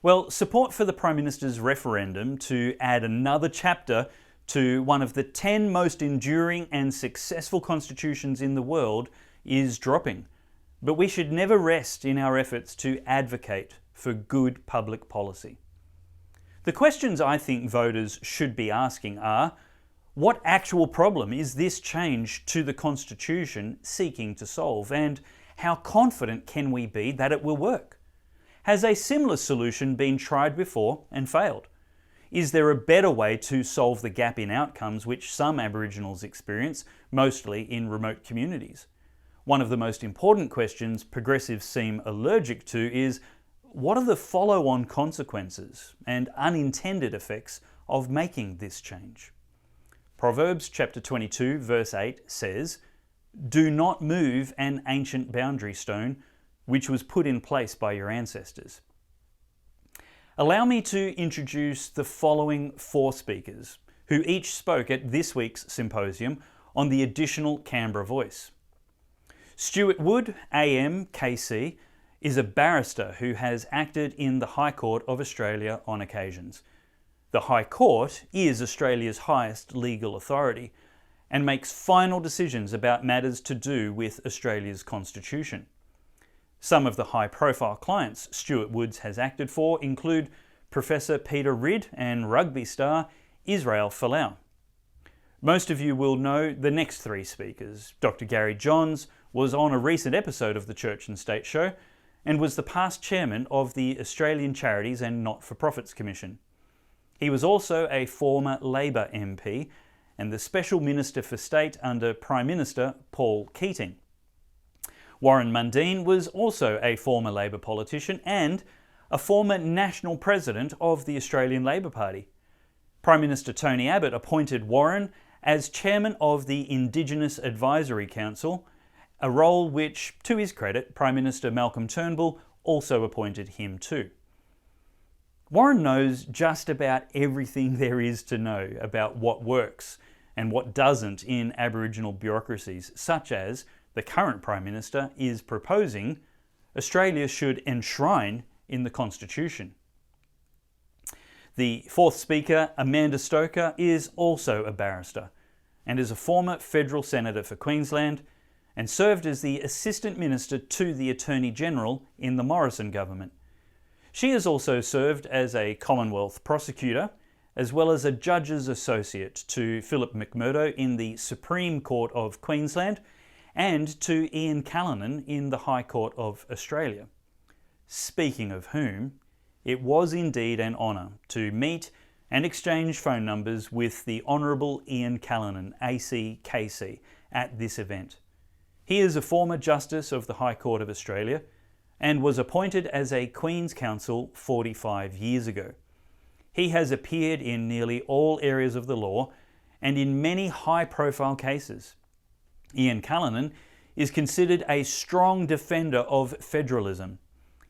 Well, support for the Prime Minister's referendum to add another chapter to one of the 10 most enduring and successful constitutions in the world is dropping. But we should never rest in our efforts to advocate for good public policy. The questions I think voters should be asking are, what actual problem is this change to the Constitution seeking to solve, and how confident can we be that it will work? Has a similar solution been tried before and failed? Is there a better way to solve the gap in outcomes which some Aboriginals experience, mostly in remote communities? One of the most important questions progressives seem allergic to is, what are the follow-on consequences and unintended effects of making this change? Proverbs chapter 22 verse 8 says, "Do not move an ancient boundary stone which was put in place by your ancestors." Allow me to introduce the following 4 speakers, who each spoke at this week's symposium on the additional Canberra voice. Stuart Wood, AM, KC, is a barrister who has acted in the High Court of Australia on occasions. The High Court is Australia's highest legal authority and makes final decisions about matters to do with Australia's constitution. Some of the high-profile clients Stuart Woods has acted for include Professor Peter Ridd and rugby star Israel Folau. Most of you will know the next 3 speakers. Dr. Gary Johns was on a recent episode of the Church and State Show and was the past chairman of the Australian Charities and Not-for-Profits Commission. He was also a former Labor MP and the Special Minister for State under Prime Minister Paul Keating. Warren Mundine was also a former Labor politician and a former national president of the Australian Labor Party. Prime Minister Tony Abbott appointed Warren as chairman of the Indigenous Advisory Council, a role which, to his credit, Prime Minister Malcolm Turnbull also appointed him to. Warren knows just about everything there is to know about what works and what doesn't in Aboriginal bureaucracies, such as the current Prime Minister is proposing Australia should enshrine in the Constitution. The 4th speaker, Amanda Stoker, is also a barrister and is a former federal senator for Queensland and served as the Assistant Minister to the Attorney General in the Morrison government. She has also served as a Commonwealth prosecutor, as well as a Judge's Associate to Philip McMurdo in the Supreme Court of Queensland and to Ian Callanan in the High Court of Australia. Speaking of whom, it was indeed an honour to meet and exchange phone numbers with the Honourable Ian Callanan, ACKC, at this event. He is a former Justice of the High Court of Australia and was appointed as a Queen's Counsel 45 years ago. He has appeared in nearly all areas of the law and in many high-profile cases. Ian Callanan is considered a strong defender of federalism.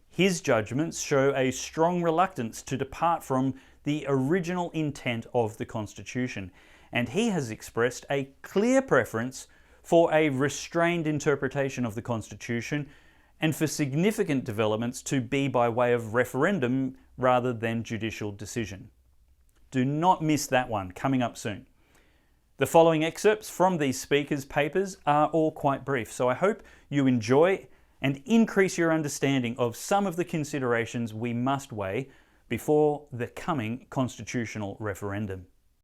His judgments show a strong reluctance to depart from the original intent of the Constitution, and he has expressed a clear preference for a restrained interpretation of the Constitution and for significant developments to be by way of referendum rather than judicial decision. Do not miss that one, coming up soon. The following excerpts from these speakers' papers are all quite brief, so I hope you enjoy and increase your understanding of some of the considerations we must weigh before the coming constitutional referendum.